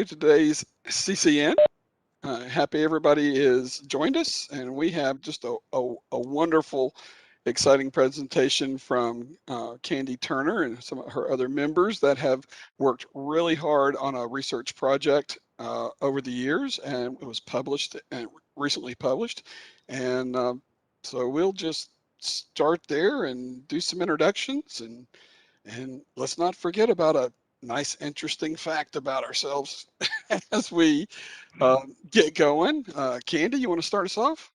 Today's CCN. Happy everybody is joined us, and we have just a wonderful, exciting presentation from Candy Turner and some of her other members that have worked really hard on a research project over the years, and it was published and recently published. And so we'll just start there and do some introductions, and let's not forget about a nice, interesting fact about ourselves as we get going. Candy, you want to start us off?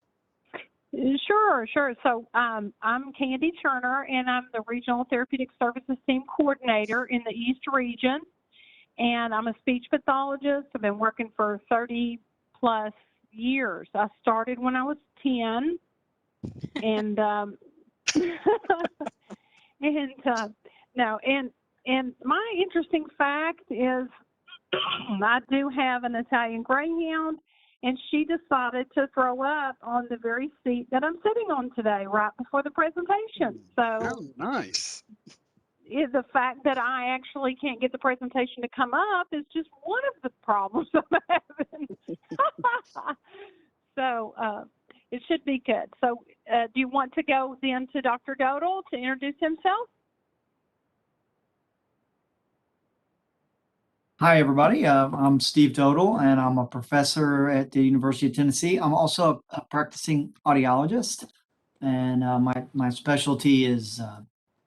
Sure, sure. So I'm Candy Turner, and I'm the Regional Therapeutic Services Team Coordinator in the East Region. And I'm a speech pathologist. I've been working for 30 plus years. I started when I was 10, and and my interesting fact is I do have an Italian Greyhound, and she decided to throw up on the very seat that I'm sitting on today, right before the presentation. So Oh, nice. the fact that I actually can't get the presentation to come up is just one of the problems I'm having. So it should be good. So do you want to go then to Dr. Dodal to introduce himself? Hi, everybody. I'm Steve Dodal, and I'm a professor at the University of Tennessee. I'm also a practicing audiologist, and my specialty is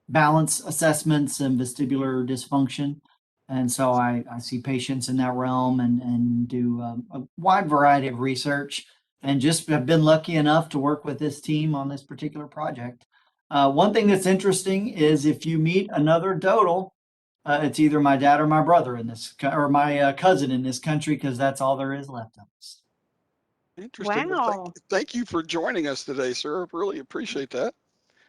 balance assessments and vestibular dysfunction. And so I see patients in that realm and do a wide variety of research, and just have been lucky enough to work with this team on this particular project. One thing that's interesting is if you meet another Dodal, it's either my dad or my brother in this, or my cousin in this country, because that's all there is left of us. Interesting. Well, Wow. thank you for joining us today, sir. I really appreciate that.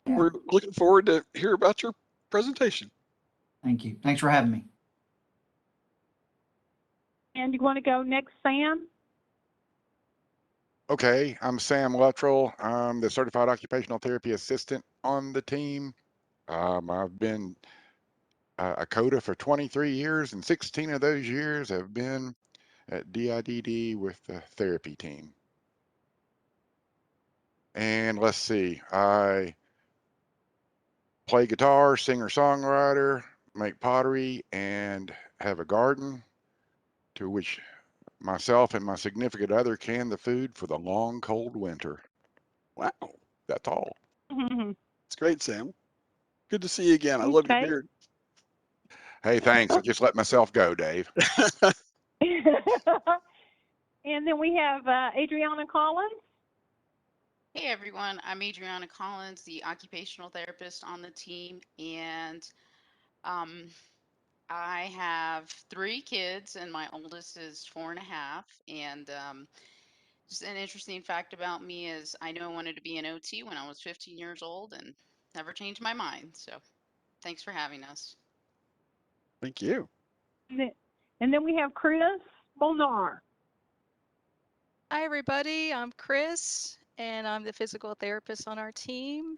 Yeah, We're looking forward to hear about your presentation. thank you. Thanks for having me. And you want to go next, Sam? Okay, I'm Sam Luttrell. I'm the Certified Occupational Therapy Assistant on the team. I've been a CODA for 23 years, and 16 of those years have been at DIDD with the therapy team. And let's see, I play guitar, singer-songwriter, make pottery, and have a garden to which myself and my significant other can the food for the long, cold winter. Wow, That's all. it's great, Sam. Good to see you again. I love your Okay. beard. Hey, thanks. I just let myself go, Dave. And then we have Adriana Collins. Hey everyone, I'm Adriana Collins, the occupational therapist on the team, and um, I have 3 kids, and my oldest is 4.5. And just an interesting fact about me is I knew I wanted to be an OT when I was 15 years old and never changed my mind. So thanks for having us. Thank you. And then we have Chris Molnar. Hi, everybody. I'm Chris, and I'm the physical therapist on our team.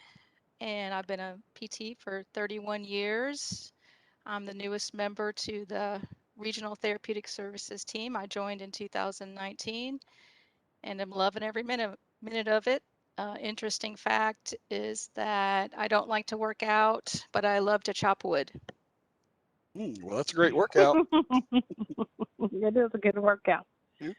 And I've been a PT for 31 years. I'm the newest member to the Regional Therapeutic Services team. I joined in 2019, and I'm loving every minute of it. Interesting fact is that I don't like to work out, but I love to chop wood. Well, that's a great workout. It is a good workout. Yeah.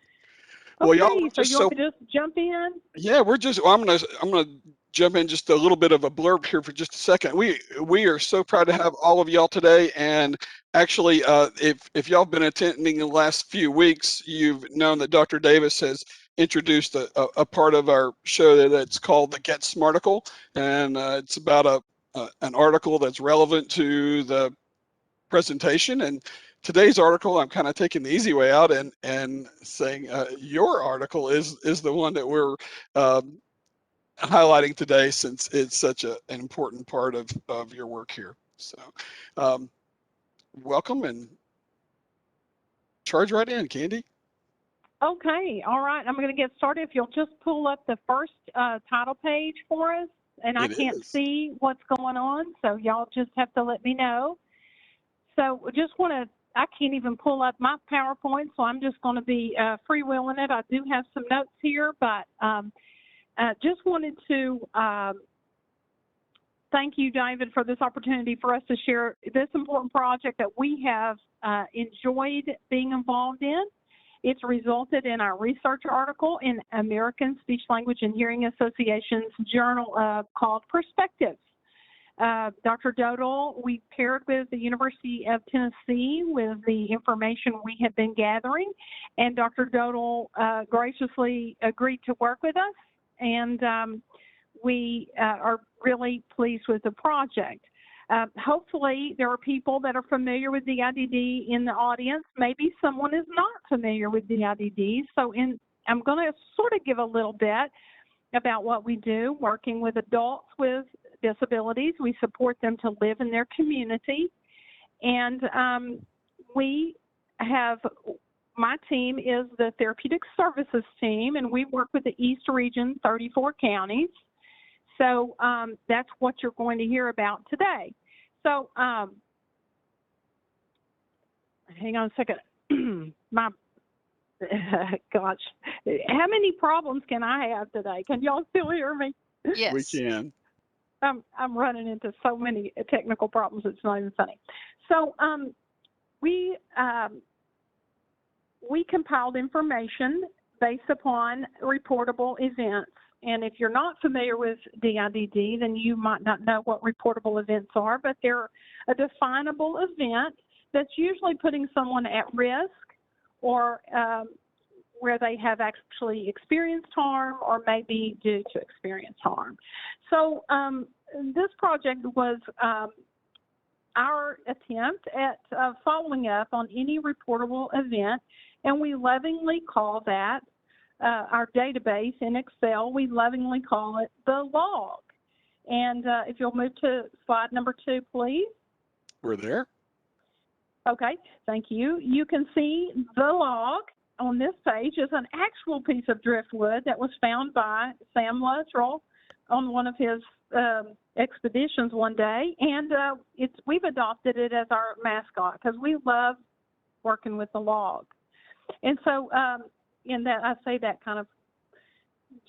Well, y'all, we're Okay, so just you want me to just jump in? yeah, we're just. Well, I'm gonna jump in just a little bit of a blurb here for just a second. We are so proud to have all of y'all today, and actually, if y'all have been attending the last few weeks, you've known that Dr. Davis has introduced a part of our show that's called the Get Smarticle, and it's about an article that's relevant to the presentation. And today's article, I'm kind of taking the easy way out and saying your article is the one that we're um, highlighting today, since it's such an important part of your work here. So um, welcome, and charge right in, Candy. Okay, all right. I'm going to get started. If you'll just pull up the first title page for us, and I It can't is. see what's going on, so y'all just have to let me know. So I just want to I can't even pull up my PowerPoint, so I'm just going to be freewheeling it. I do have some notes here, but just wanted to thank you, David, for this opportunity for us to share this important project that we have enjoyed being involved in. It's resulted in our research article in American Speech Language and Hearing Association's journal called Perspectives. Dr. Dodal, we paired with the University of Tennessee with the information we had been gathering, and Dr. Dodal graciously agreed to work with us, and we are really pleased with the project. Hopefully, there are people that are familiar with the IDD in the audience. Maybe someone is not familiar with the IDD, so I'm going to sort of give a little bit about what we do, working with adults with disabilities. We support them to live in their community. And we have, my team is the Therapeutic Services team, and we work with the East Region, 34 counties. So that's what you're going to hear about today. So hang on a second. Gosh, how many problems can I have today? Can y'all still hear me? Yes. We can. I'm running into so many technical problems, it's not even funny. So we compiled information based upon reportable events. And if you're not familiar with DIDD, then you might not know what reportable events are, but they're a definable event that's usually putting someone at risk or where they have actually experienced harm or maybe due to experience harm. So this project was our attempt at following up on any reportable event, and we lovingly call that our database in Excel, we lovingly call it the log. And if you'll move to slide number 2, please. We're there. Okay, thank you. You can see the log on this page is an actual piece of driftwood that was found by Sam Luttrell on one of his expeditions one day, and we've adopted it as our mascot because we love working with the log. And so in that, I say that kind of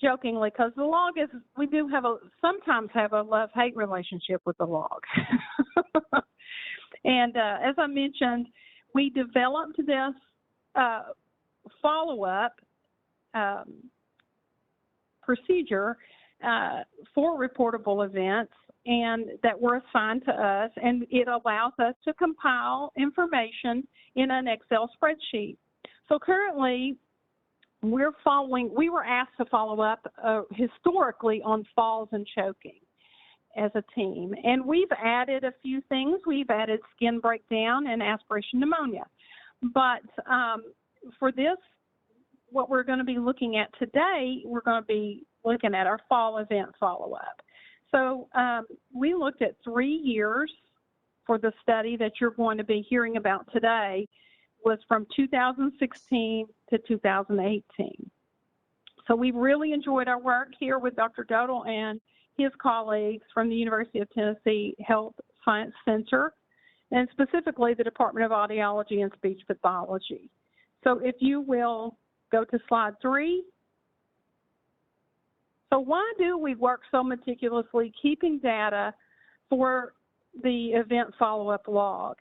jokingly because the log is, we do have sometimes have a love-hate relationship with the log. And as I mentioned, we developed this follow-up procedure for reportable events and that were assigned to us, and it allows us to compile information in an Excel spreadsheet. So currently, we were asked to follow up historically on falls and choking as a team. And we've added a few things. We've added skin breakdown and aspiration pneumonia. But for this, what we're going to be looking at today, we're going to be looking at our fall event follow-up. So we looked at 3 years for the study that you're going to be hearing about today, was from 2016 to 2018. So we really enjoyed our work here with Dr. Dodal and his colleagues from the University of Tennessee Health Science Center, and specifically the Department of Audiology and Speech Pathology. So if you will go to slide 3. So why do we work so meticulously keeping data for the event follow-up log?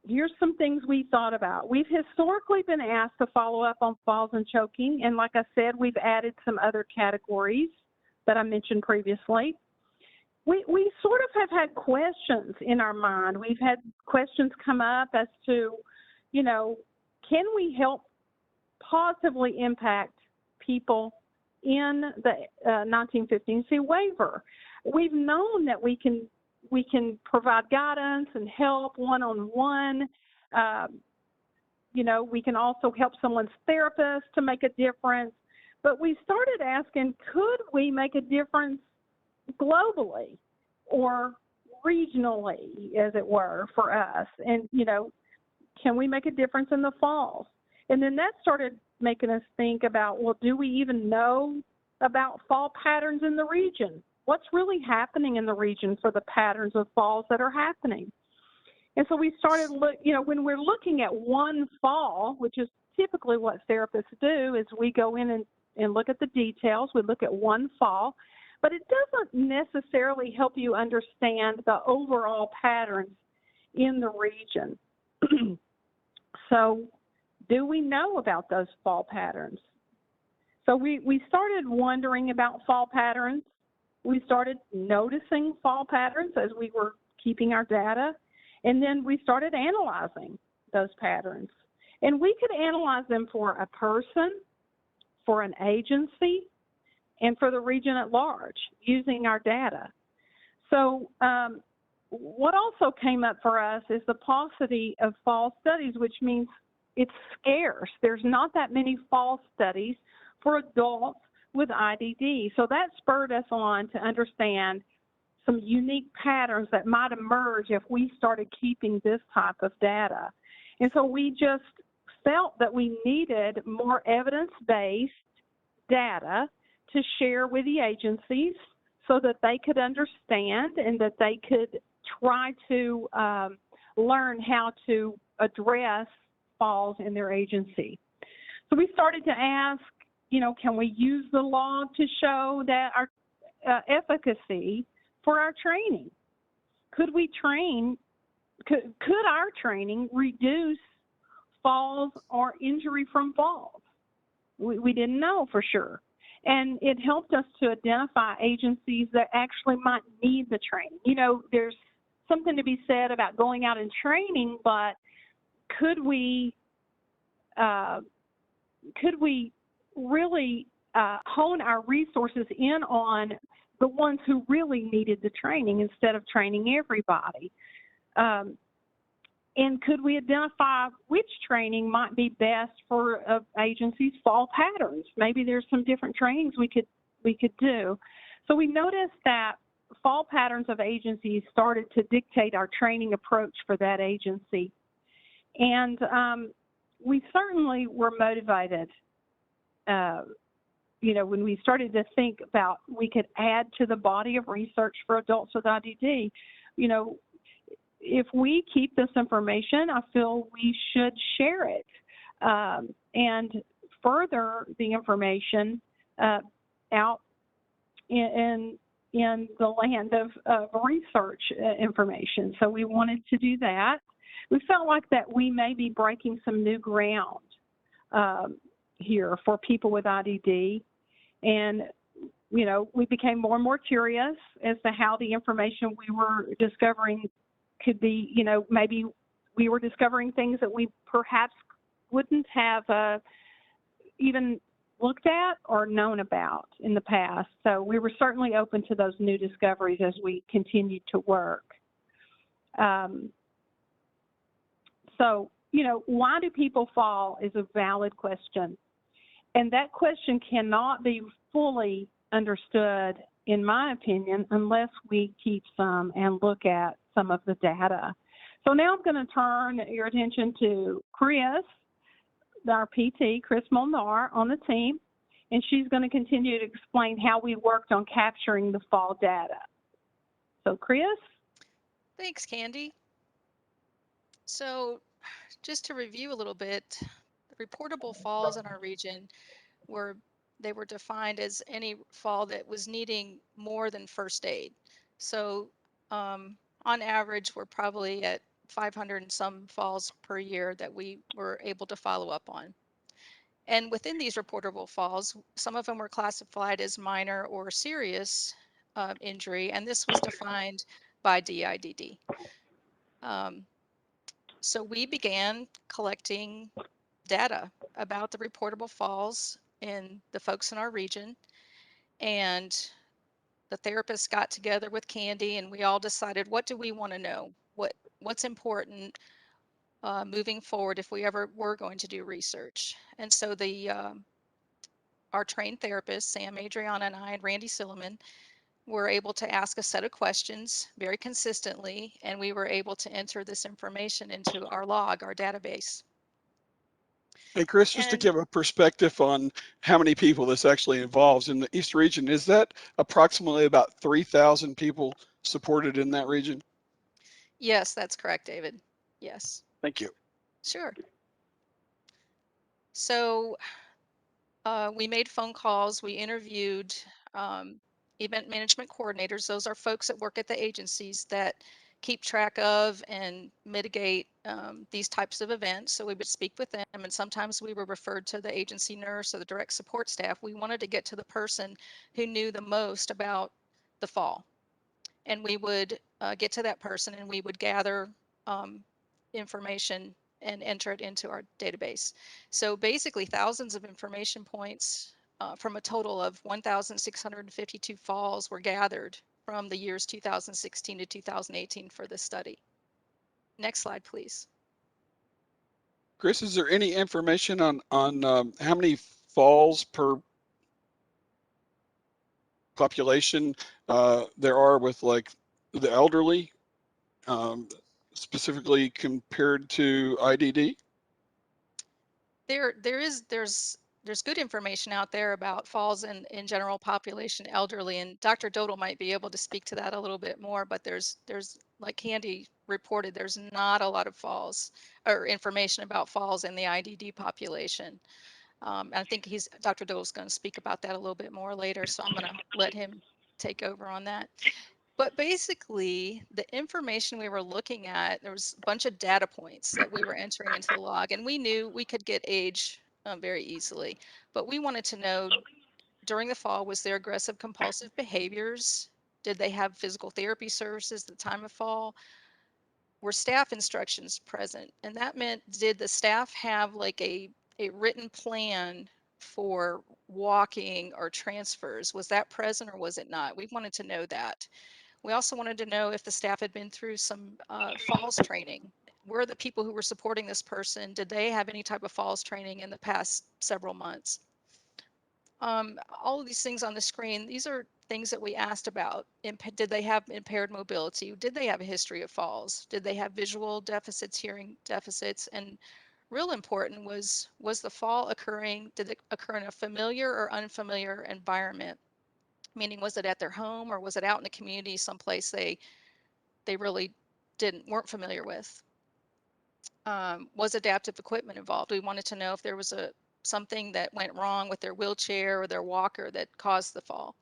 Here's some things we thought about. We've historically been asked to follow up on falls and choking, and like I said, we've added some other categories that I mentioned previously. We sort of have had questions in our mind. We've had questions come up as to, you know, can we help positively impact people in the 1915C waiver? We've known that we can provide guidance and help one-on-one. You know, we can also help someone's therapist to make a difference. But we started asking, could we make a difference globally or regionally, as it were, for us? And, you know, can we make a difference in the falls? And then that started making us think about, well, do we even know about fall patterns in the region? What's really happening in the region for the patterns of falls that are happening? And so we started, when we're looking at one fall, which is typically what therapists do, is we go in and look at the details. We look at one fall, but it doesn't necessarily help you understand the overall patterns in the region. So do we know about those fall patterns? So we started wondering about fall patterns. We started noticing fall patterns as we were keeping our data, and then we started analyzing those patterns. And we could analyze them for a person, for an agency, and for the region at large using our data. So what also came up for us is the paucity of fall studies, which means it's scarce. There's not that many fall studies for adults with IDD. So that spurred us on to understand some unique patterns that might emerge if we started keeping this type of data. And so we just felt that we needed more evidence-based data to share with the agencies so that they could understand and that they could try to learn how to address falls in their agency. So we started to ask, can we use the log to show that our efficacy for our training? Could our training reduce falls or injury from falls? We didn't know for sure. And it helped us to identify agencies that actually might need the training. There's something to be said about going out and training, but could we really hone our resources in on the ones who really needed the training instead of training everybody? And could we identify which training might be best for agencies' fall patterns? Maybe there's some different trainings we could do. So we noticed that fall patterns of agencies started to dictate our training approach for that agency. And we certainly were motivated, when we started to think about we could add to the body of research for adults with IDD. If we keep this information, I feel we should share it and further the information out in the land of research information. So we wanted to do that. We felt like that we may be breaking some new ground here for people with IDD. And, we became more and more curious as to how the information we were discovering could be, maybe we were discovering things that we perhaps wouldn't have even looked at or known about in the past. So we were certainly open to those new discoveries as we continued to work. So, why do people fall is a valid question. And that question cannot be fully understood, in my opinion, unless we keep some and look at some of the data. So now I'm going to turn your attention to Chris, our PT, Chris Molnar, on the team, and she's going to continue to explain how we worked on capturing the fall data. So Chris? Thanks, Candy. So just to review a little bit, the reportable falls in our region were defined as any fall that was needing more than first aid. So on average, we're probably at 500 and some falls per year that we were able to follow up on. And within these reportable falls, some of them were classified as minor or serious injury, and this was defined by DIDD. So we began collecting data about the reportable falls in the folks in our region, and the therapists got together with Candy, and we all decided, what do we want to know? What's important moving forward if we ever were going to do research? And so our trained therapists, Sam, Adriana, and I, and Randy Silliman, were able to ask a set of questions very consistently, and we were able to enter this information into our log, our database. Hey, Chris, just to give a perspective on how many people this actually involves in the East region, is that approximately about 3,000 people supported in that region? Yes, that's correct, David. Yes, Thank you. sure. So we made phone calls, we interviewed event management coordinators. Those are folks that work at the agencies that keep track of and mitigate these types of events. So we would speak with them, and sometimes we were referred to the agency nurse or the direct support staff. We wanted to get to the person who knew the most about the fall. And we would get to that person and we would gather information and enter it into our database. So basically thousands of information points from a total of 1,652 falls were gathered from the years 2016 to 2018 for this study. Next slide, please. Chris, is there any information on how many falls per population there are with like the elderly, specifically compared to IDD? There's good information out there about falls in general population elderly, and Dr. Dodal might be able to speak to that a little bit more, but there's like Candy reported, there's not a lot of falls or information about falls in the IDD population. I think Dr. Dodal's going to speak about that a little bit more later, so I'm going to let him take over on that. But basically, the information we were looking at, there was a bunch of data points that we were entering into the log, and we knew we could get age very easily. But we wanted to know during the fall, was there aggressive compulsive behaviors? Did they have physical therapy services at the time of fall? Were staff instructions present? And that meant, did the staff have like a written plan for walking or transfers? Was that present or was it not? We wanted to know that. We also wanted to know if the staff had been through some falls training. Were the people who were supporting this person, did they have any type of falls training in the past several months? All of these things on the screen, these are things that we asked about. Did they have impaired mobility? Did they have a history of falls? Did they have visual deficits, hearing deficits? And real important was the fall occurring, did it occur in a familiar or unfamiliar environment? Meaning, was it at their home or was it out in the community someplace they really weren't familiar with? Was adaptive equipment involved? We wanted to know if there was something that went wrong with their wheelchair or their walker that caused the fall.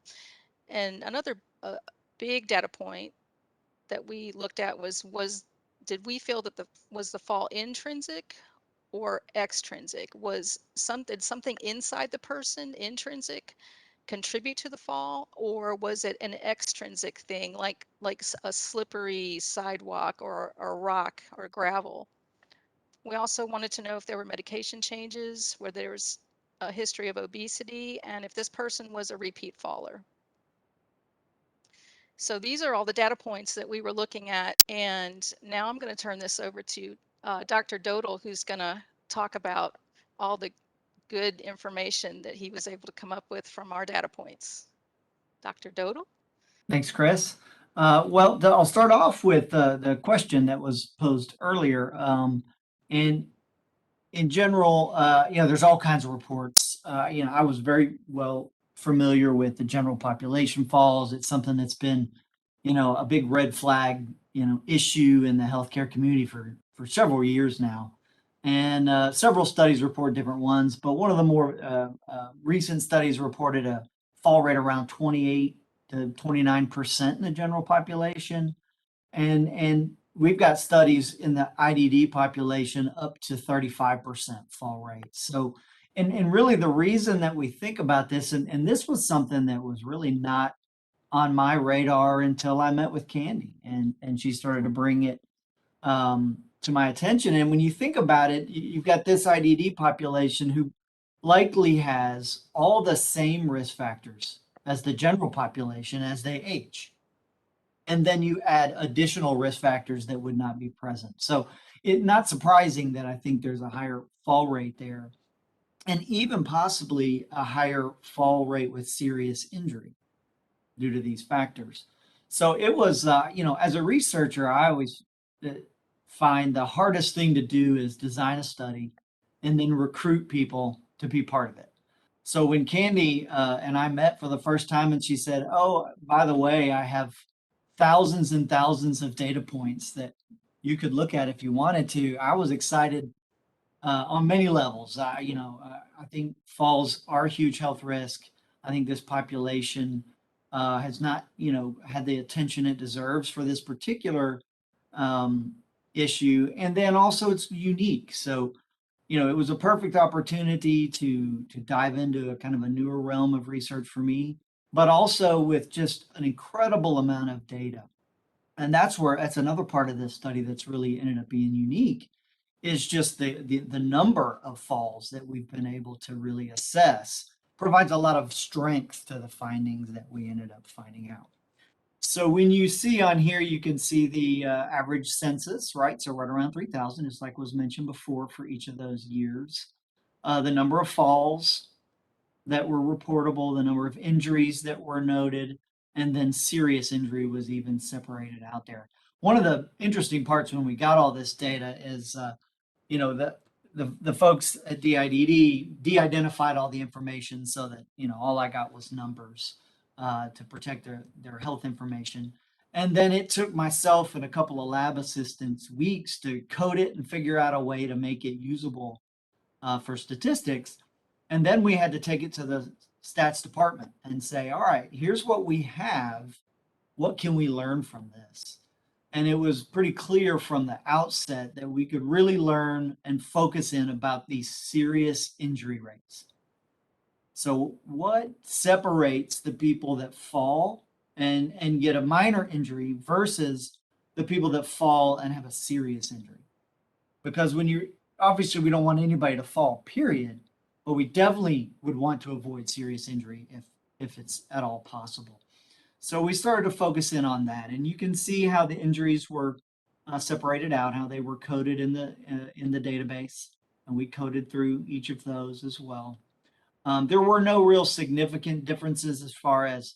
And another big data point that we looked at was did we feel that was the fall intrinsic or extrinsic? Did something inside the person, intrinsic, contribute to the fall, or was it an extrinsic thing like a slippery sidewalk or a rock or gravel? We also wanted to know if there were medication changes, where there was a history of obesity, and if this person was a repeat faller. So these are all the data points that we were looking at, and now I'm going to turn this over to Dr. Dodal, who's going to talk about all the good information that he was able to come up with from our data points. Dr. Dodal? Thanks, Chris. Well, I'll start off with the question that was posed earlier. And in general, there's all kinds of reports. I was very well familiar with the general population falls. It's something that's been, a big red flag, issue in the healthcare community for several years now. And several studies report different ones, but one of the more recent studies reported a fall rate around 28 to 29% in the general population. And we've got studies in the IDD population up to 35% fall rate. So, and really the reason that we think about this, and this was something that was really not on my radar until I met with Candy, and she started to bring it to my attention. And when you think about it, you've got this IDD population who likely has all the same risk factors as the general population as they age. And then you add additional risk factors that would not be present. So it's not surprising that I think there's a higher fall rate there, and even possibly a higher fall rate with serious injury due to these factors. So it was, as a researcher, I always find the hardest thing to do is design a study and then recruit people to be part of it. So when Candy and I met for the first time and she said, "Oh, by the way, I have thousands and thousands of data points that you could look at if you wanted to. I was excited on many levels. I think falls are a huge health risk. I think this population has not, had the attention it deserves for this particular um, issue. And then also it's unique. So, it was a perfect opportunity to dive into a kind of a newer realm of research for me, but also with just an incredible amount of data. And that's another part of this study that's really ended up being unique, is just the number of falls that we've been able to really assess provides a lot of strength to the findings that we ended up finding out. So when you see on here, you can see the average census, right? So right around 3,000, just like was mentioned before, for each of those years. The number of falls that were reportable, the number of injuries that were noted, and then serious injury was even separated out there. One of the interesting parts when we got all this data is, the folks at DIDD de-identified all the information so that, all I got was numbers to protect their health information. And then it took myself and a couple of lab assistants weeks to code it and figure out a way to make it usable for statistics. And then we had to take it to the stats department and say, all right, here's what we have. What can we learn from this? And it was pretty clear from the outset that we could really learn and focus in about these serious injury rates. So what separates the people that fall and get a minor injury versus the people that fall and have a serious injury? Because obviously we don't want anybody to fall, period, but we definitely would want to avoid serious injury if it's at all possible. So we started to focus in on that, and you can see how the injuries were separated out, how they were coded in the database, and we coded through each of those as well. There were no real significant differences as far as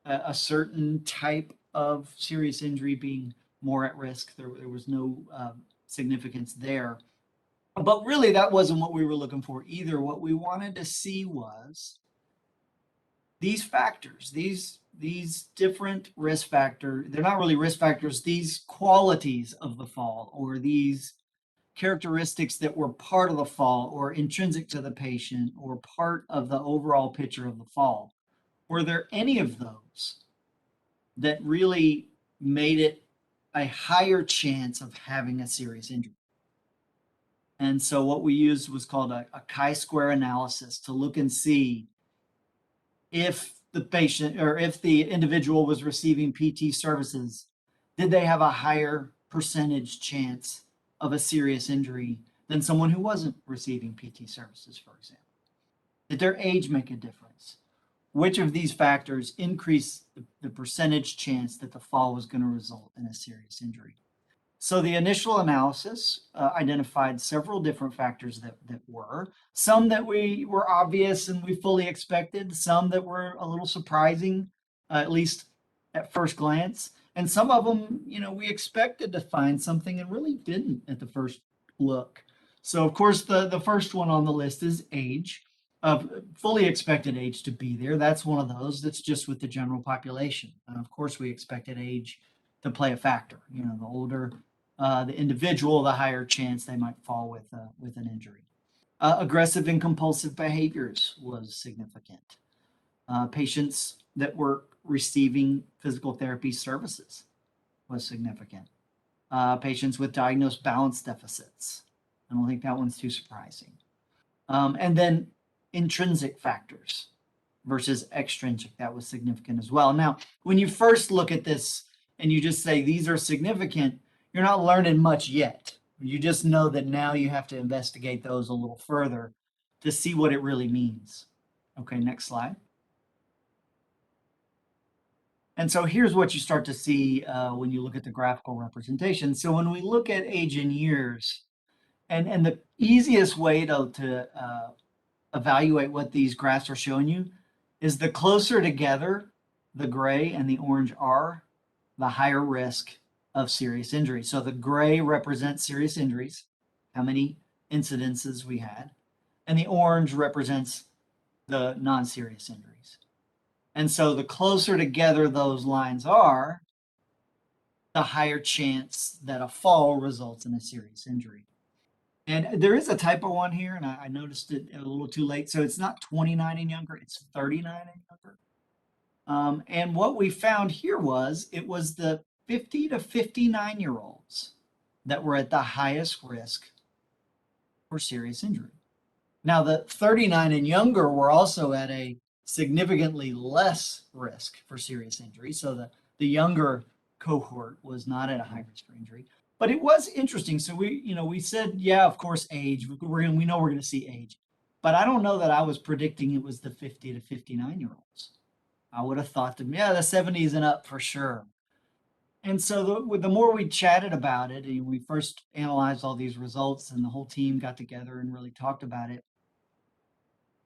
a certain type of serious injury being more at risk. There was no significance there. But really, that wasn't what we were looking for either. What we wanted to see was these factors, these different risk factors. They're not really risk factors, these qualities of the fall, or these characteristics that were part of the fall or intrinsic to the patient or part of the overall picture of the fall. Were there any of those that really made it a higher chance of having a serious injury? And so what we used was called a chi-square analysis to look and see if the patient or if the individual was receiving PT services, did they have a higher percentage chance of a serious injury than someone who wasn't receiving PT services, for example? Did their age make a difference? Which of these factors increase the percentage chance that the fall was going to result in a serious injury? So the initial analysis identified several different factors that were, some that were obvious and we fully expected, some that were a little surprising, at least at first glance, and some of them, we expected to find something and really didn't at the first look. So of course, the first one on the list is age. Fully expected age to be there. That's one of those that's just with the general population. And of course, we expected age to play a factor. The older the individual, the higher chance they might fall with an injury. Aggressive and compulsive behaviors was significant. Patients that were receiving physical therapy services was significant. Patients with diagnosed balance deficits. I don't think that one's too surprising. And then intrinsic factors versus extrinsic, that was significant as well. Now, when you first look at this and you just say these are significant, you're not learning much yet. You just know that now you have to investigate those a little further to see what it really means. Okay, next slide. And so here's what you start to see when you look at the graphical representation. So when we look at age in years, and the easiest way to evaluate what these graphs are showing you is the closer together the gray and the orange are, the higher risk of serious injury. So the gray represents serious injuries, how many incidences we had, and the orange represents the non-serious injuries. And so the closer together those lines are, the higher chance that a fall results in a serious injury. And there is a typo on here, and I noticed it a little too late. So it's not 29 and younger, it's 39 and younger. And what we found here was it was the 50 to 59-year-olds that were at the highest risk for serious injury. Now, the 39 and younger were also at a significantly less risk for serious injury. So the younger cohort was not at a high risk for injury. But it was interesting. So we said, yeah, of course, age. We know we're going to see age. But I don't know that I was predicting it was the 50 to 59-year-olds. I would have thought that, yeah, the 70s and up for sure. And so the more we chatted about it, and we first analyzed all these results, and the whole team got together and really talked about it,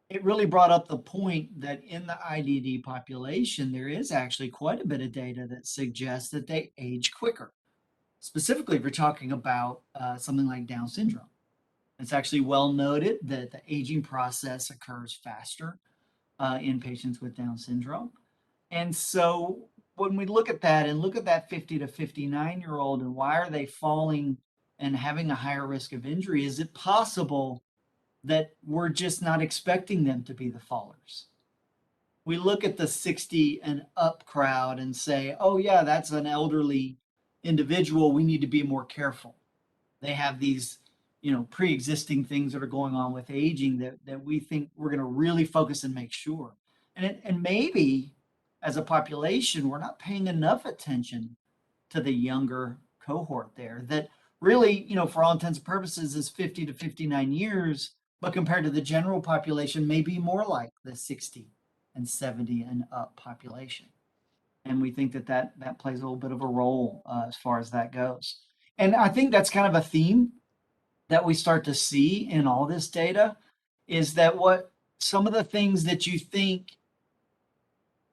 it really brought up the point that in the IDD population, there is actually quite a bit of data that suggests that they age quicker. Specifically, if you're talking about something like Down syndrome. It's actually well noted that the aging process occurs faster in patients with Down syndrome. And so when we look at that and look at that 50 to 59-year-old and why are they falling and having a higher risk of injury, is it possible that we're just not expecting them to be the fallers? We look at the 60 and up crowd and say, oh yeah, that's an elderly individual. We need to be more careful. They have these, pre-existing things that are going on with aging that we think we're going to really focus and make sure. And maybe as a population, we're not paying enough attention to the younger cohort there that really, for all intents and purposes is 50 to 59 years, but compared to the general population, may be more like the 60 and 70 and up population. And we think that plays a little bit of a role as far as that goes. And I think that's kind of a theme that we start to see in all this data is that what some of the things that you think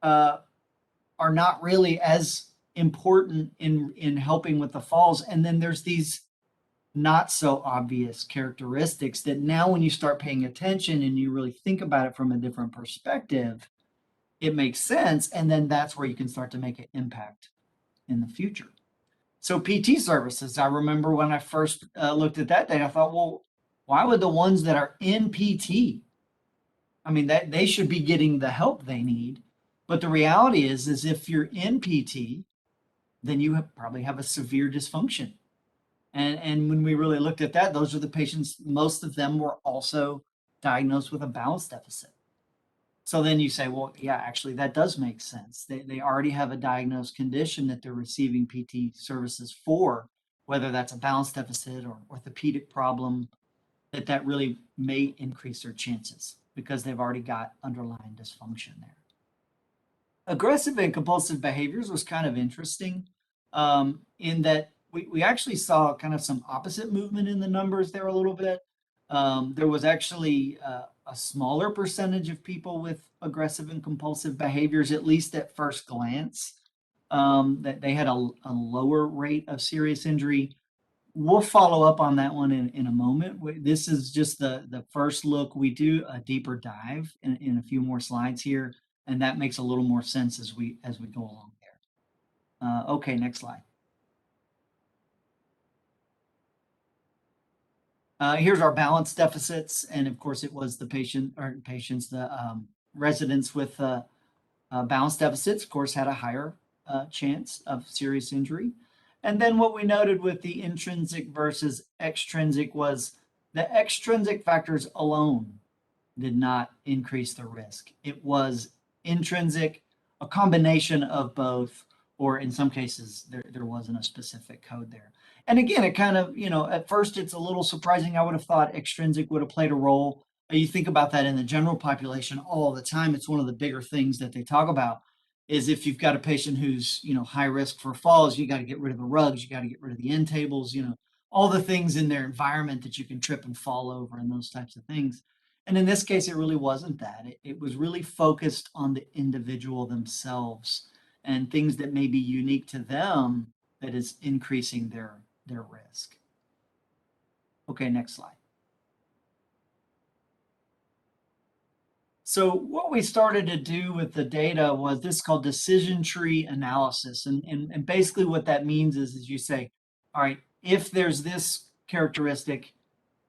are not really as important in helping with the falls, and then there's these not so obvious characteristics that now when you start paying attention and you really think about it from a different perspective, it makes sense, and then that's where you can start to make an impact in the future. So PT services, I remember when I first looked at that data, I thought, well, why would the ones that are in PT, I mean, that they should be getting the help they need. But the reality is if you're in PT, then you probably have a severe dysfunction. And when we really looked at that, those are the patients, most of them were also diagnosed with a balance deficit. So then you say, well, yeah, actually, that does make sense. They already have a diagnosed condition that they're receiving PT services for, whether that's a balance deficit or orthopedic problem, that really may increase their chances because they've already got underlying dysfunction there. Aggressive and compulsive behaviors was kind of interesting in that we actually saw kind of some opposite movement in the numbers there a little bit. There was actually a smaller percentage of people with aggressive and compulsive behaviors, at least at first glance, that they had a lower rate of serious injury. We'll follow up on that one in a moment. This is just the first look. We do a deeper dive in a few more slides here, and that makes a little more sense as we go along there. Okay, next slide. Here's our balance deficits, and of course, it was the residents with balance deficits, of course, had a higher chance of serious injury. And then what we noted with the intrinsic versus extrinsic was the extrinsic factors alone did not increase the risk. It was intrinsic, a combination of both, or in some cases, there wasn't a specific code there. And again, it kind of, at first it's a little surprising. I would have thought extrinsic would have played a role. You think about that in the general population all the time. It's one of the bigger things that they talk about is if you've got a patient who's, high risk for falls, you got to get rid of the rugs, you got to get rid of the end tables, all the things in their environment that you can trip and fall over and those types of things. And in this case, it really wasn't that. It was really focused on the individual themselves and things that may be unique to them that is increasing their risk. Okay, next slide. So what we started to do with the data was this called decision tree analysis. And basically what that means is you say, all right, if there's this characteristic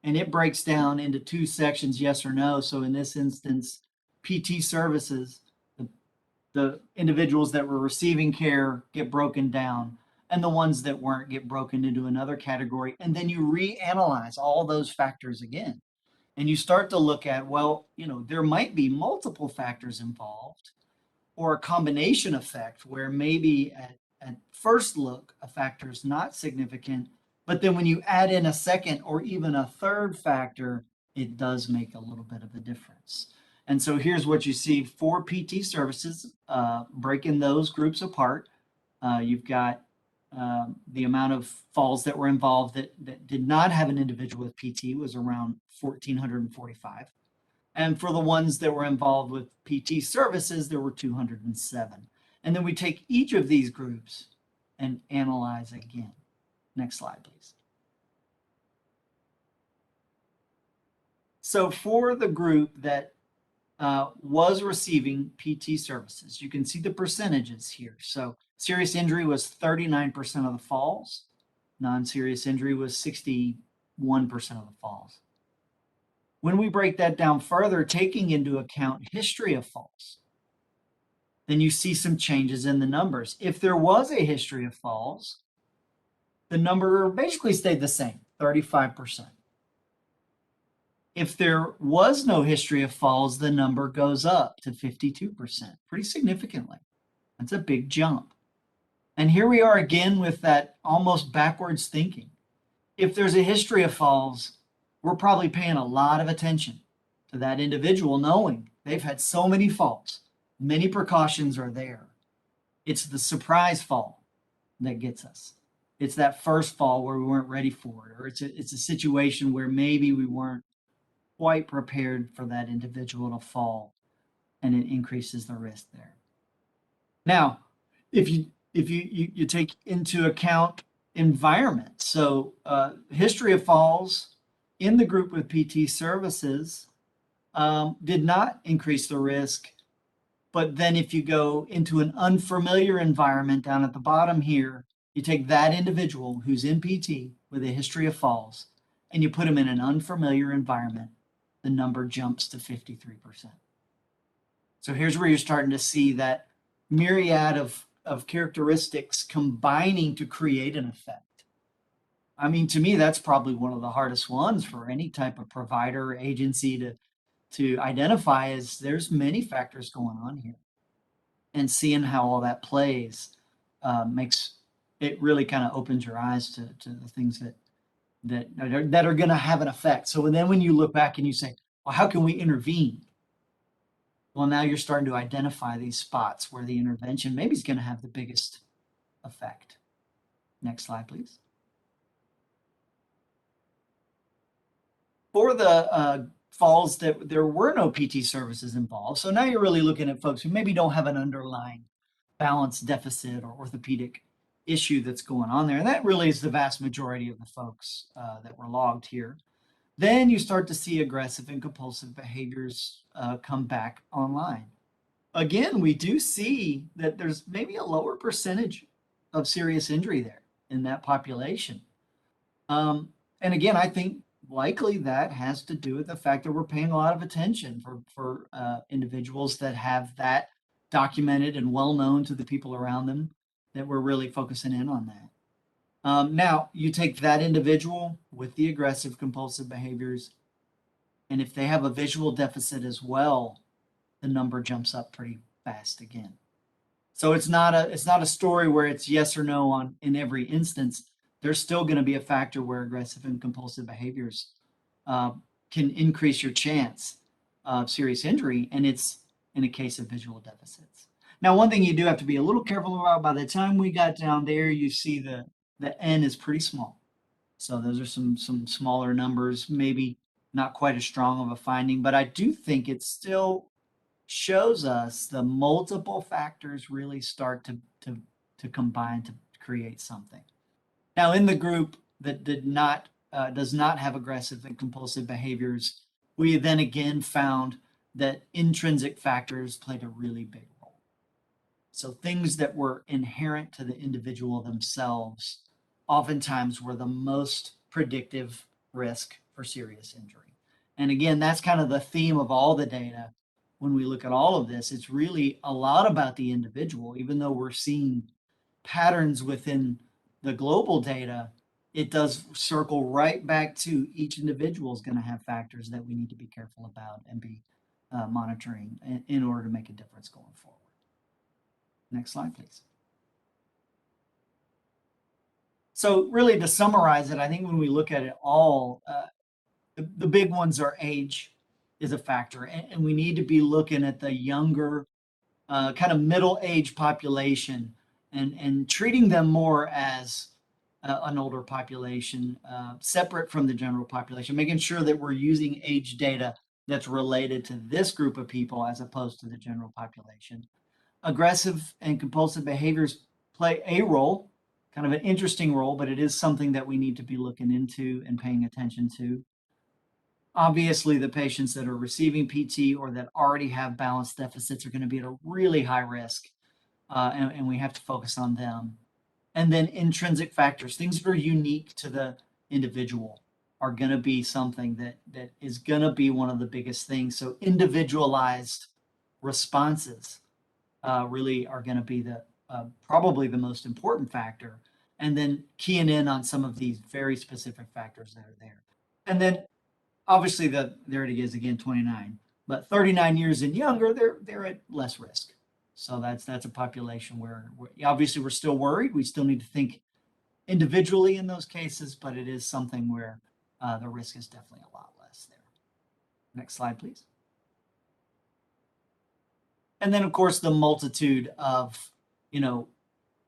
and it breaks down into two sections, yes or no. So in this instance, PT services, the individuals that were receiving care get broken down, and the ones that weren't get broken into another category. And then you reanalyze all those factors again. And you start to look at, well, there might be multiple factors involved or a combination effect where maybe at first look, a factor is not significant, but then when you add in a second or even a third factor, it does make a little bit of a difference. And so here's what you see for PT services, breaking those groups apart. You've got the amount of falls that were involved that did not have an individual with PT was around 1,445. And for the ones that were involved with PT services, there were 207. And then we take each of these groups and analyze again. Next slide, please. So for the group that was receiving PT services, you can see the percentages here. So serious injury was 39% of the falls. Non-serious injury was 61% of the falls. When we break that down further, taking into account history of falls, then you see some changes in the numbers. If there was a history of falls, the number basically stayed the same, 35%. If there was no history of falls, the number goes up to 52%, pretty significantly. That's a big jump. And here we are again with that almost backwards thinking. If there's a history of falls, we're probably paying a lot of attention to that individual, knowing they've had so many falls. Many precautions are there. It's the surprise fall that gets us. It's that first fall where we weren't ready for it, or it's a situation where maybe we weren't quite prepared for that individual to fall, and it increases the risk there. Now, if you take into account environment, so history of falls in the group with PT services did not increase the risk. But then if you go into an unfamiliar environment down at the bottom here, you take that individual who's in PT with a history of falls and you put them in an unfamiliar environment, the number jumps to 53%. So here's where you're starting to see that myriad of characteristics combining to create an effect. I mean, to me, that's probably one of the hardest ones for any type of provider or agency to identify, is there's many factors going on here. And seeing how all that plays makes it really kind of opens your eyes to the things that are going to have an effect. So then when you look back and you say, well, how can we intervene? Well, now you're starting to identify these spots where the intervention maybe is going to have the biggest effect. Next slide, please. For the falls that there were no PT services involved, so now you're really looking at folks who maybe don't have an underlying balance deficit or orthopedic issue that's going on there. And that really is the vast majority of the folks that were logged here. Then you start to see aggressive and compulsive behaviors come back online. Again, we do see that there's maybe a lower percentage of serious injury there in that population. And again, I think likely that has to do with the fact that we're paying a lot of attention for individuals that have that documented and well known to the people around them, that we're really focusing in on that. Now, you take that individual with the aggressive compulsive behaviors, and if they have a visual deficit as well, the number jumps up pretty fast again. So it's not a story where it's yes or no in every instance. There's still going to be a factor where aggressive and compulsive behaviors can increase your chance of serious injury, and it's in a case of visual deficits. Now, one thing you do have to be a little careful about, by the time we got down there, you see the N is pretty small. So those are some smaller numbers, maybe not quite as strong of a finding, but I do think it still shows us the multiple factors really start to combine to create something. Now, in the group that does not have aggressive and compulsive behaviors, we then again found that intrinsic factors played a really big role. So things that were inherent to the individual themselves oftentimes were the most predictive risk for serious injury. And again, that's kind of the theme of all the data. When we look at all of this, it's really a lot about the individual, even though we're seeing patterns within the global data, it does circle right back to each individual is going to have factors that we need to be careful about and be monitoring in order to make a difference going forward. Next slide, please. So really to summarize it, I think when we look at it all, the big ones are age is a factor, and we need to be looking at the younger, kind of middle-aged population and treating them more as an older population, separate from the general population, making sure that we're using age data that's related to this group of people as opposed to the general population. Aggressive and compulsive behaviors play a role, kind of an interesting role, but it is something that we need to be looking into and paying attention to. Obviously, the patients that are receiving PT or that already have balance deficits are going to be at a really high risk, and we have to focus on them. And then intrinsic factors, things that are unique to the individual, are going to be something that is going to be one of the biggest things. So individualized responses really are going to be the probably the most important factor. And then keying in on some of these very specific factors that are there. And then obviously there it is again, 29, but 39 years and younger, they're at less risk. So that's a population where obviously we're still worried. We still need to think individually in those cases, but it is something where the risk is definitely a lot less there. Next slide, please. And then of course the multitude of,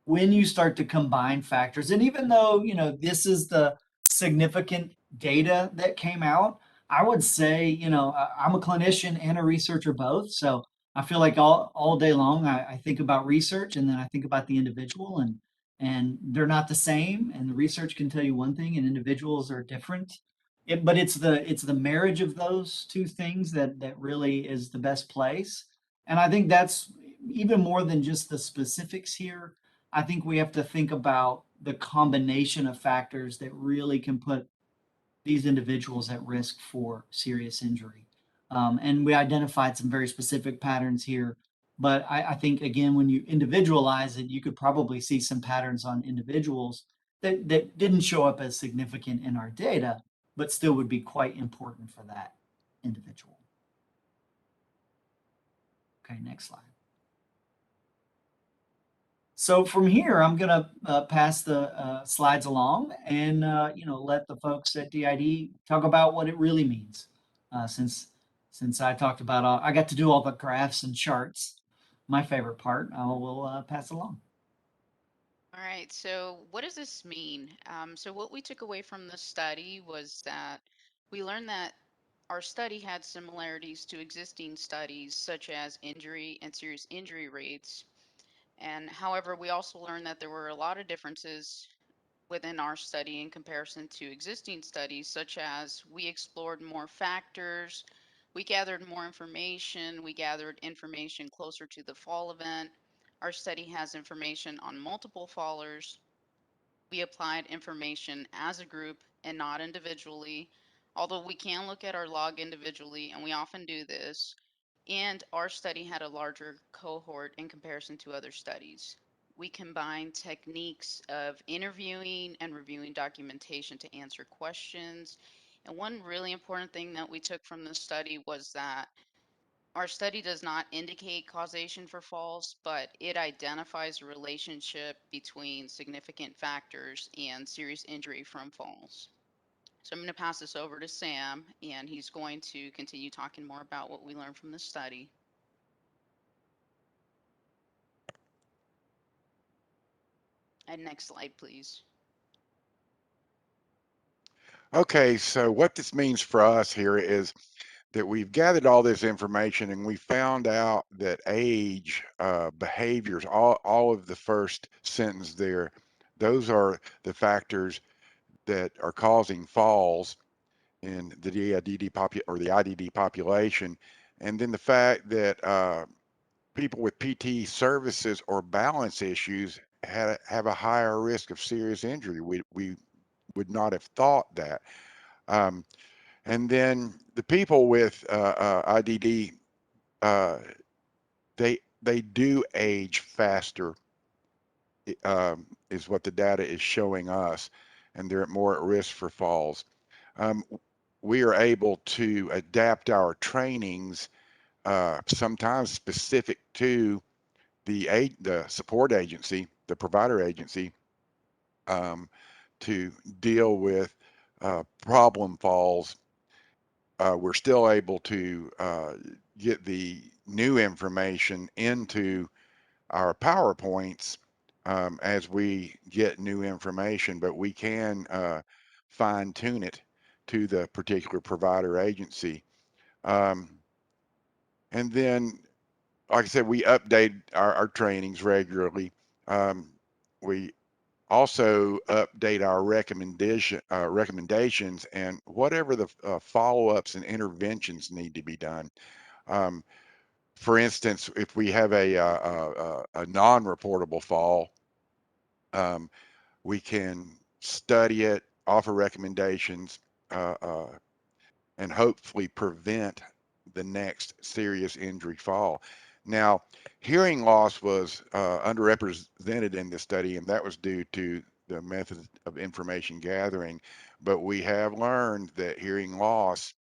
when you start to combine factors, and even though, this is the significant data that came out, I would say, I'm a clinician and a researcher both. So I feel like all day long, I think about research and then I think about the individual, and they're not the same. And the research can tell you one thing and individuals are different. But it's the marriage of those two things that really is the best place. And I think that's even more than just the specifics here. I think we have to think about the combination of factors that really can put these individuals at risk for serious injury. And we identified some very specific patterns here. But I think, again, when you individualize it, you could probably see some patterns on individuals that didn't show up as significant in our data, but still would be quite important for that individual. Okay, next slide. So from here, I'm going to pass the slides along and let the folks at DID talk about what it really means. Since I talked about, I got to do all the graphs and charts. My favorite part. I will pass along. All right, so what does this mean? So what we took away from the study was that we learned that our study had similarities to existing studies, such as injury and serious injury rates. And however, we also learned that there were a lot of differences within our study in comparison to existing studies, such as we explored more factors, we gathered more information, we gathered information closer to the fall event. Our study has information on multiple fallers. We applied information as a group and not individually, although we can look at our log individually, and we often do this. And our study had a larger cohort in comparison to other studies. We combined techniques of interviewing and reviewing documentation to answer questions. And one really important thing that we took from the study was that our study does not indicate causation for falls, but it identifies a relationship between significant factors and serious injury from falls. So I'm going to pass this over to Sam, and he's going to continue talking more about what we learned from the study. And next slide, please. Okay, so what this means for us here is that we've gathered all this information and we found out that age, behaviors, all of the first sentence there, those are the factors that are causing falls in the DIDD or the IDD population. And then the fact that people with PT services or balance issues have a higher risk of serious injury. We would not have thought that. Um, and then the people with IDD, uh, they do age faster, is what the data is showing us, and they're more at risk for falls. Um, we are able to adapt our trainings, sometimes specific to the support agency, the provider agency, um, to deal with problem falls. We're still able to get the new information into our PowerPoints as we get new information, but we can fine tune it to the particular provider agency. Um, and then, like I said, we update our trainings regularly. We also update our recommendations and whatever the follow-ups and interventions need to be done. Um, for instance, if we have a non-reportable fall, um, we can study it, offer recommendations, uh, uh, and hopefully prevent the next serious injury fall. Now, hearing loss was underrepresented in this study, and that was due to the method of information gathering. But we have learned that hearing loss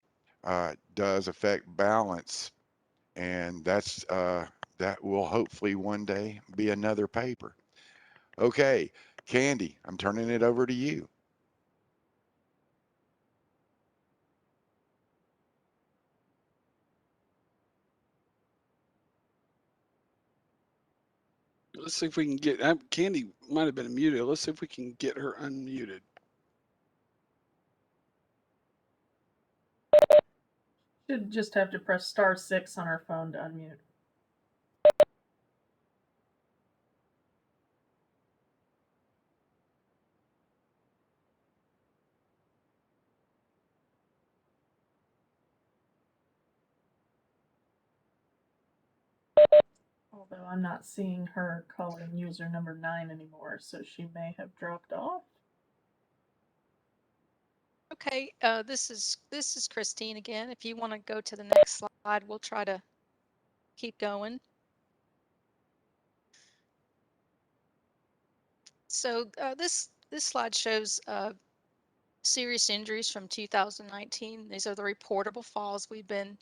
does affect balance, and that will hopefully one day be another paper. Okay, Candy, I'm turning it over to you. Let's see if we can get, Candy might have been muted. Let's see if we can get her unmuted. Should just have to press *6 on our phone to unmute. Although I'm not seeing her calling user number 9 anymore, so she may have dropped off. Okay, this is Christine again. If you want to go to the next slide, we'll try to keep going. So this slide shows serious injuries from 2019. These are the reportable falls we've been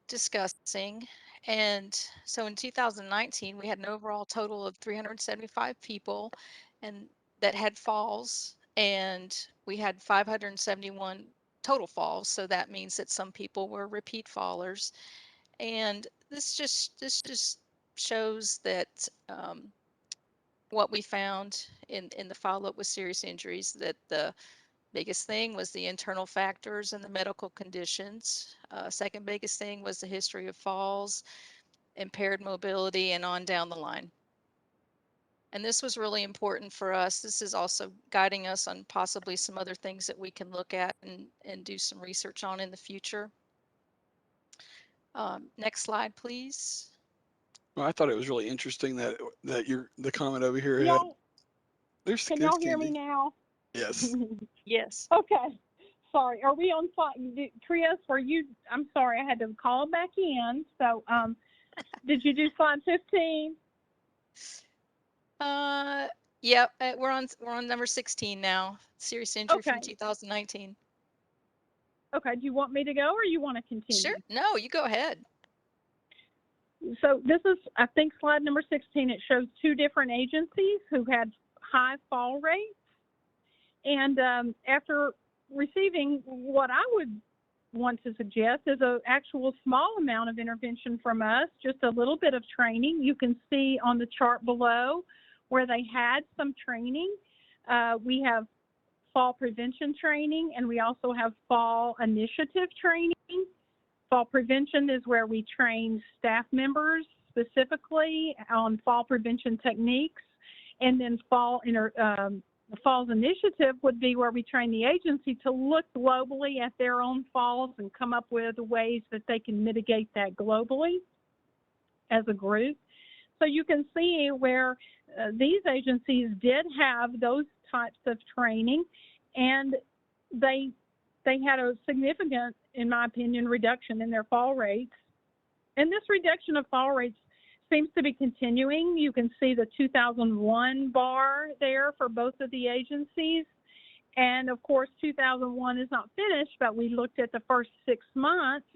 discussing. And so in 2019, we had an overall total of 375 people and that had falls, and we had 571 total falls. So that means that some people were repeat fallers. And this just shows that what we found in the follow-up with serious injuries, that the biggest thing was the internal factors and the medical conditions. Second biggest thing was the history of falls, impaired mobility, and on down the line. And this was really important for us. This is also guiding us on possibly some other things that we can look at and do some research on in the future. Next slide, please. Well, I thought it was really interesting that the comment over here had, Y'all, there's can y'all hear Candy. me now? Yes. Yes. Okay. Sorry. Are we on slide? Chris, I'm sorry, I had to call back in. So, did you do slide 15? Yep. We're on number 16 now. Serious injury from Okay. 2019. Okay. Do you want me to go or you want to continue? Sure. No, you go ahead. So this is, I think, slide number 16. It shows two different agencies who had high fall rates. And after receiving what I would want to suggest is an actual small amount of intervention from us, just a little bit of training. You can see on the chart below where they had some training. We have fall prevention training, and we also have fall initiative training. Fall prevention is where we train staff members specifically on fall prevention techniques, and then fall The Falls Initiative would be where we train the agency to look globally at their own falls and come up with ways that they can mitigate that globally as a group. So you can see where these agencies did have those types of training, and they had a significant, in my opinion, reduction in their fall rates. And this reduction of fall rates seems to be continuing. You can see the 2001 bar there for both of the agencies. And of course, 2001 is not finished, but we looked at the first 6 months.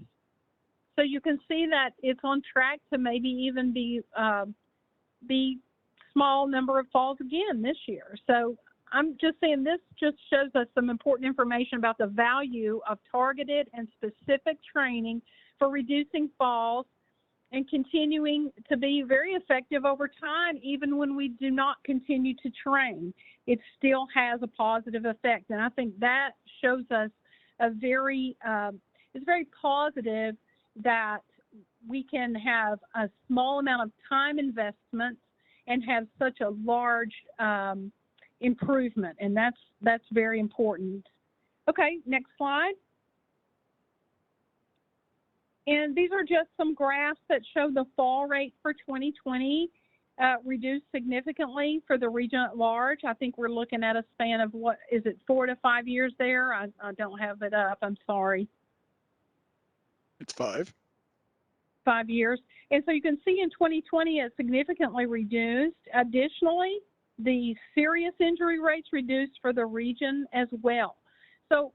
So you can see that it's on track to maybe even be small number of falls again this year. So I'm just saying this just shows us some important information about the value of targeted and specific training for reducing falls and continuing to be very effective over time. Even when we do not continue to train, it still has a positive effect. And I think that shows us it's very positive that we can have a small amount of time investment and have such a large improvement. And that's very important. Okay, next slide. And these are just some graphs that show the fall rate for 2020 reduced significantly for the region at large. I think we're looking at a span of, what is it, 4 to 5 years there? I don't have it up, I'm sorry. It's 5. 5 years. And so you can see in 2020 it significantly reduced. Additionally, the serious injury rates reduced for the region as well. So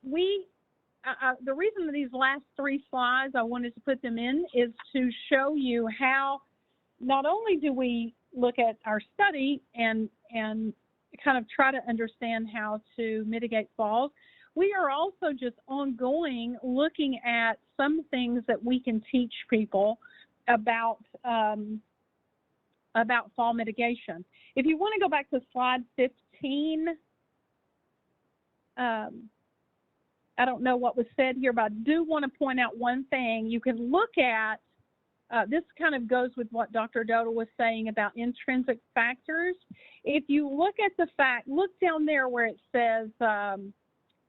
the reason that these last 3 slides I wanted to put them in is to show you how not only do we look at our study and kind of try to understand how to mitigate falls, we are also just ongoing looking at some things that we can teach people about fall mitigation. If you want to go back to slide 15, I don't know what was said here, but I do want to point out one thing. You can look at, this kind of goes with what Dr. Dodal was saying about intrinsic factors. If you look at look down there where it says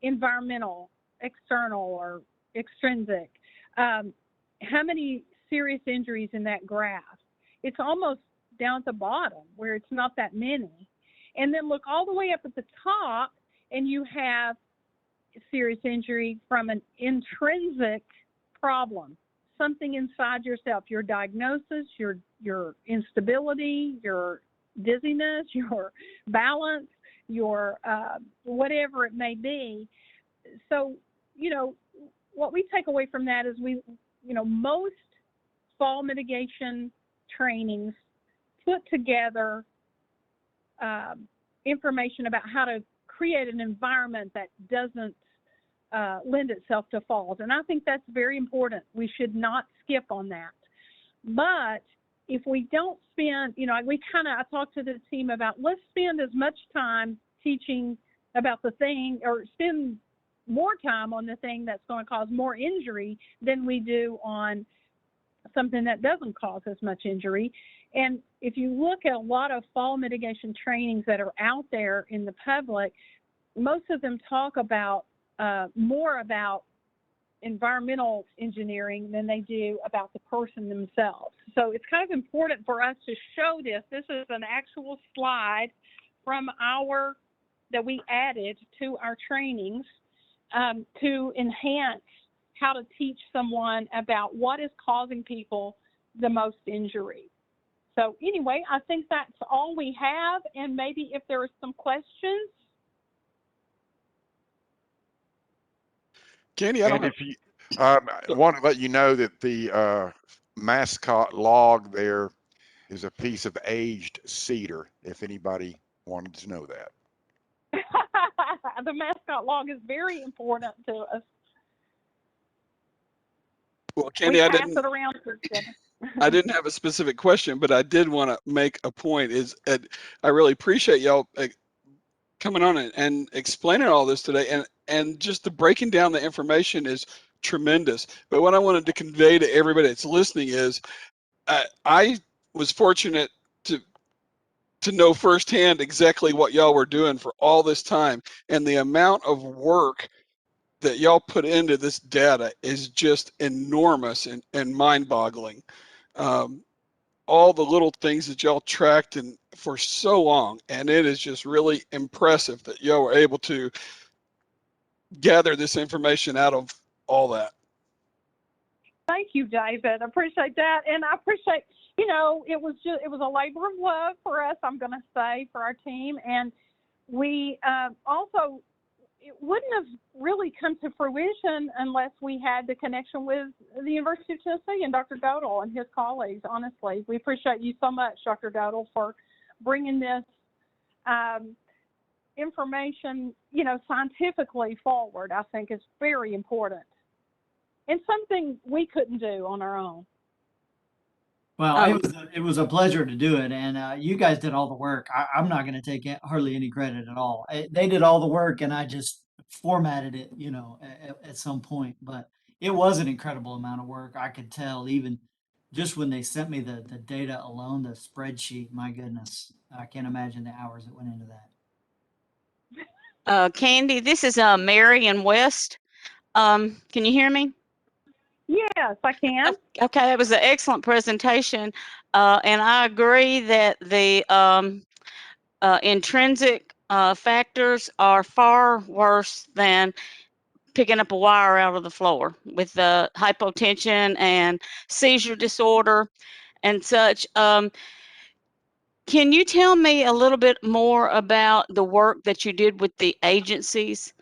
environmental, external, or extrinsic, how many serious injuries in that graph? It's almost down at the bottom where it's not that many. And then look all the way up at the top and you have serious injury from an intrinsic problem, something inside yourself, your diagnosis, your instability, your dizziness, your balance, your whatever it may be. So, what we take away from that is most fall mitigation trainings put together information about how to create an environment that doesn't lend itself to falls. And I think that's very important. We should not skip on that. But if we don't spend, I talked to the team about, let's spend as much time teaching about the thing, or spend more time on the thing that's going to cause more injury than we do on something that doesn't cause as much injury. And if you look at a lot of fall mitigation trainings that are out there in the public, most of them talk about more about environmental engineering than they do about the person themselves. So it's kind of important for us to show this. This is an actual slide from that we added to our trainings to enhance how to teach someone about what is causing people the most injury. So anyway, I think that's all we have, and maybe if there are some questions. Candy, I don't And have. if you, I want to let you know that the mascot log there is a piece of aged cedar, if anybody wanted to know that. The mascot log is very important to us. Well, Candy, we pass it around to each other. I didn't have a specific question, but I did want to make a point. I really appreciate y'all coming on and explaining all this today, and just the breaking down the information is tremendous. But what I wanted to convey to everybody that's listening is I was fortunate to to know firsthand exactly what y'all were doing for all this time, and the amount of work that y'all put into this data is just enormous and mind-boggling. All the little things that y'all tracked and for so long, and it is just really impressive that y'all were able to gather this information out of all that. Thank you, David. I appreciate that, and I appreciate, you know, it was a labor of love for us, I'm going to say, for our team, and we also, it wouldn't have really come to fruition unless we had the connection with the University of Tennessee and Dr. Dodal and his colleagues. Honestly, we appreciate you so much, Dr. Dodal, for bringing this information, you know, scientifically forward. I think is very important and something we couldn't do on our own. Well, it was a pleasure to do it, and you guys did all the work. I'm not going to take hardly any credit at all. They did all the work, and I just formatted it, you know, at some point. But it was an incredible amount of work. I could tell even just when they sent me the data alone, the spreadsheet. My goodness, I can't imagine the hours that went into that. Candy, this is Mary in West. Can you hear me? Yes, I can. Okay, it was an excellent presentation, and I agree that the intrinsic factors are far worse than picking up a wire out of the floor with the hypotension and seizure disorder and such. Can you tell me a little bit more about the work that you did with the agencies?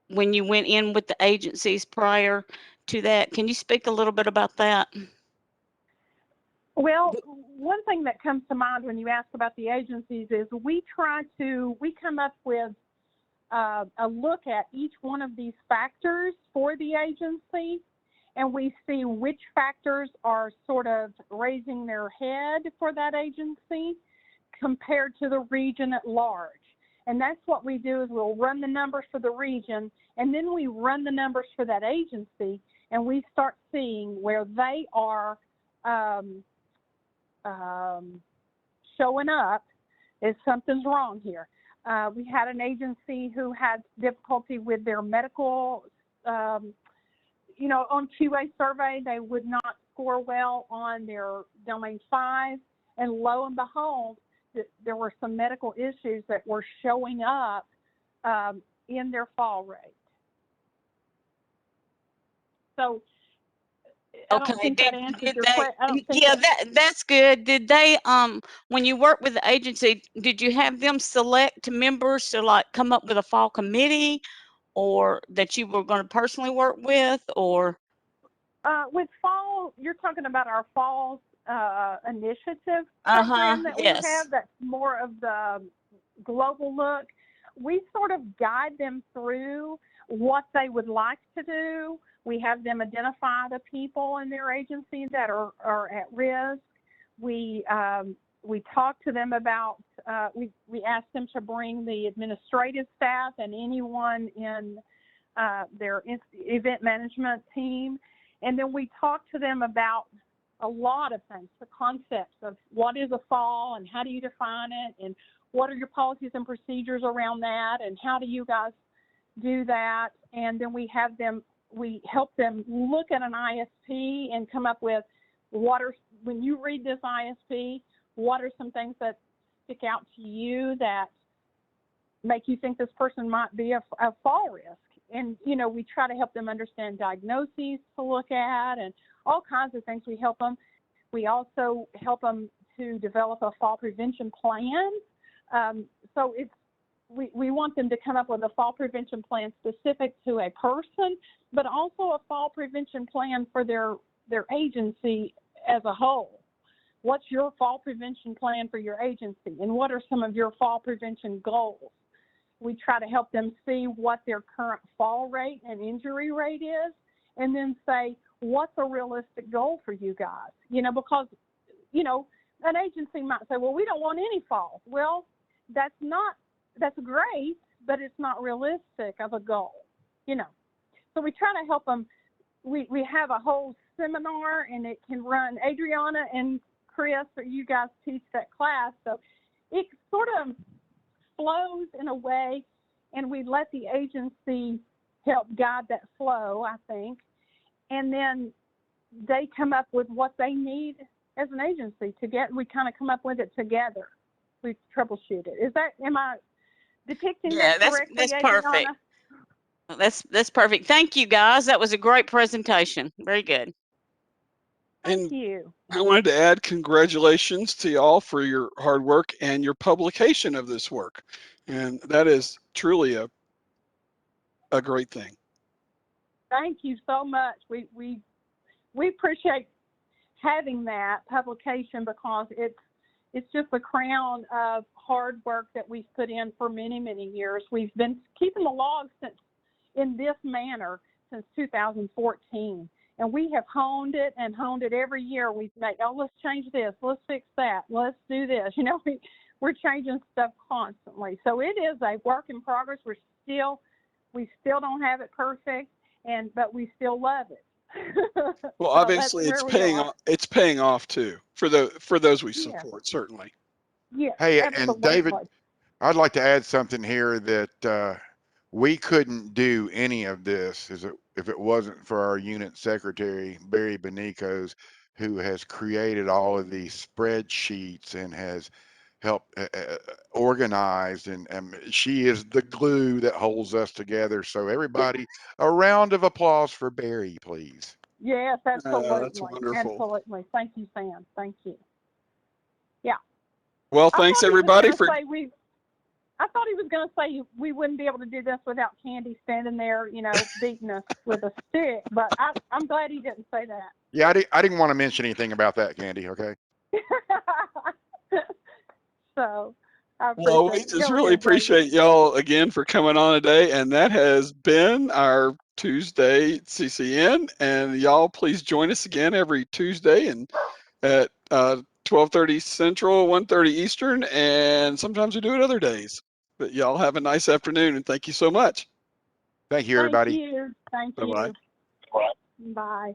When you went in with the agencies prior to that, can you speak a little bit about that? Well, one thing that comes to mind when you ask about the agencies is we come up with a look at each one of these factors for the agency, and we see which factors are sort of raising their head for that agency compared to the region at large. And that's what we do is we'll run the numbers for the region, and then we run the numbers for that agency, and we start seeing where they are showing up is something's wrong here. We had an agency who had difficulty with their medical, you know, on QA survey, they would not score well on their domain 5, and lo and behold, there were some medical issues that were showing up in their fall rate. So I don't think that answers your question. Yeah, that's good. Did they, when you worked with the agency, did you have them select members to like come up with a fall committee, or that you were going to personally work with, or? With fall, you're talking about our fall initiative program that we have. That's more of the global look. We sort of guide them through what they would like to do. We have them identify the people in their agency that are at risk. We talk to them about, we ask them to bring the administrative staff and anyone in their event management team. And then we talk to them about a lot of things, the concepts of what is a fall and how do you define it, and what are your policies and procedures around that, and how do you guys do that. And then we help them look at an ISP and come up with when you read this ISP, what are some things that stick out to you that make you think this person might be a fall risk. And, you know, we try to help them understand diagnoses to look at and all kinds of things. We help them. We also help them to develop a fall prevention plan. So we want them to come up with a fall prevention plan specific to a person, but also a fall prevention plan for their agency as a whole. What's your fall prevention plan for your agency, and what are some of your fall prevention goals? We try to help them see what their current fall rate and injury rate is, and then say, what's a realistic goal for you guys? You know, because, you know, an agency might say, well, we don't want any falls. Well, that's great, but it's not realistic of a goal, you know. So we try to help them. We have a whole seminar, and it can run, Adriana and Chris, or you guys teach that class. So it sort of flows in a way, and we let the agency help guide that flow, I think. And then they come up with what they need as an agency to get, we kind of come up with it together. We troubleshoot it. Am I depicting Yeah, that correctly, that's perfect. Adriana? That's perfect. Thank you, guys. That was a great presentation. Very good. Thank And you. I wanted to add congratulations to y'all for your hard work and your publication of this work. And that is truly a great thing. Thank you so much. We appreciate having that publication because it's just a crown of hard work that we've put in for many, many years. We've been keeping the logs in this manner since 2014. And we have honed it every year. We've made, let's change this, let's fix that, let's do this. You know, we're changing stuff constantly. So it is a work in progress. We still don't have it perfect, but we still love it. Well, So obviously it's paying off too for those we support, certainly. Yeah. Hey, Absolutely. and David, I'd like to add something here that we couldn't do any of this if it wasn't for our unit secretary, Barry Benicos, who has created all of these spreadsheets and has helped organize, and she is the glue that holds us together. So everybody, a round of applause for Barry, please. Yes, absolutely. That's wonderful. Absolutely. Thank you, Sam. Thank you. Yeah. Well, thanks everybody for. I thought he was going to say we wouldn't be able to do this without Candy standing there, you know, beating us with a stick. But I'm glad he didn't say that. Yeah, I didn't want to mention anything about that, Candy. Okay. So I appreciate Well, we it. just Go really ahead, David. appreciate y'all again for coming on today. And that has been our Tuesday CCN. And y'all please join us again every Tuesday and at 12:30 Central, 1:30 Eastern, and sometimes we do it other days. But y'all have a nice afternoon, and thank you so much. Thank you, everybody. Thank you. Thank Bye-bye. you. Bye.